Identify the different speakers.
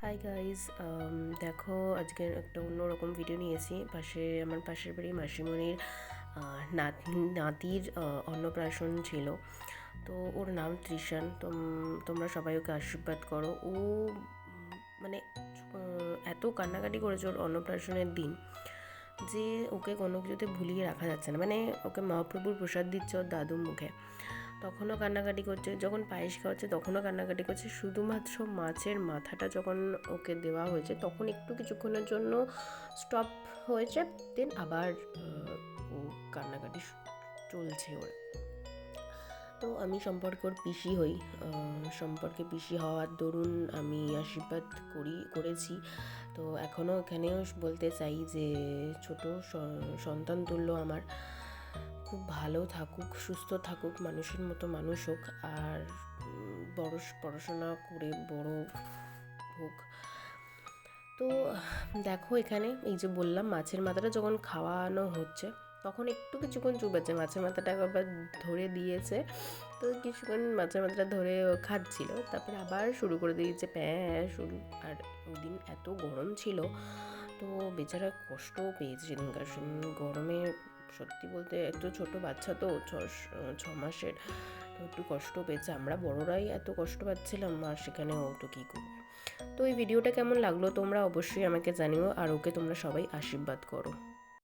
Speaker 1: Hi guys, দেখো আজকে একটা অন্যরকম ভিডিও নিয়ে এসেছি। আমার পাশের বাড়ি মাসিমণির নাতির অন্নপ্রাশন ছিল। তো ওর নাম তৃষান। তোমরা সবাই ওকে আশীর্বাদ করো। ও মানে এত কান্নাকাটি করেছে ওর অন্নপ্রাশনের দিন যে ওকে কোনো কিছুতে ভুলিয়ে রাখা যাচ্ছে না। মানে ওকে মহাপ্রভুর প্রসাদ দিচ্ছে ওর দাদুর মুখে, তখনও কান্নাকাটি করছে। যখন পায়েস খাওয়াচ্ছে তখনও কান্নাকাটি করছে। শুধুমাত্র মাছের মাথাটা যখন ওকে দেওয়া হয়েছে তখন একটু কিছুক্ষণের জন্য স্টপ হয়েছে, দেন আবার ও কান্নাকাটি চলছে ওর। তো আমি সম্পর্কে ওর পিসি হই, সম্পর্কে পিসি হওয়ার দরুন আমি আশীর্বাদ করেছি। তো এখনও এখানেও বলতে চাই যে ছোট সন্তান তুল্য আমার খুব ভালো থাকুক, সুস্থ থাকুক, মানুষের মতো মানুষ হোক, আর পড়াশোনা করে বড় হোক। তো দেখো এখানে এই যে বললাম মাছের মাথাটা যখন খাওয়ানো হচ্ছে তখন একটু কিছুক্ষণ চুপ আছে, মাছের মাথাটা আবার ধরে দিয়েছে। তো কিছুক্ষণ মাছের মাথাটা ধরে খাচ্ছিল, তারপরে আবার শুরু করে দিয়েছে শুরু। আর ওই দিন এত গরম ছিল, তো বেচারা কষ্টও পেয়েছে সেদিনকার গরমে। সত্যি বলতে এত ছোট বাচ্চা তো 6 মাসের, তো একটু কষ্ট পেয়েছে। আমরা বড়রাই এত কষ্ট পাচ্ছিলাম, আর সেখানে ও তো কী করবে। তো এই ভিডিওটা কেমন লাগলো তোমরা অবশ্যই আমাকে জানিও, আর ওকে তোমরা সবাই আশীর্বাদ করো।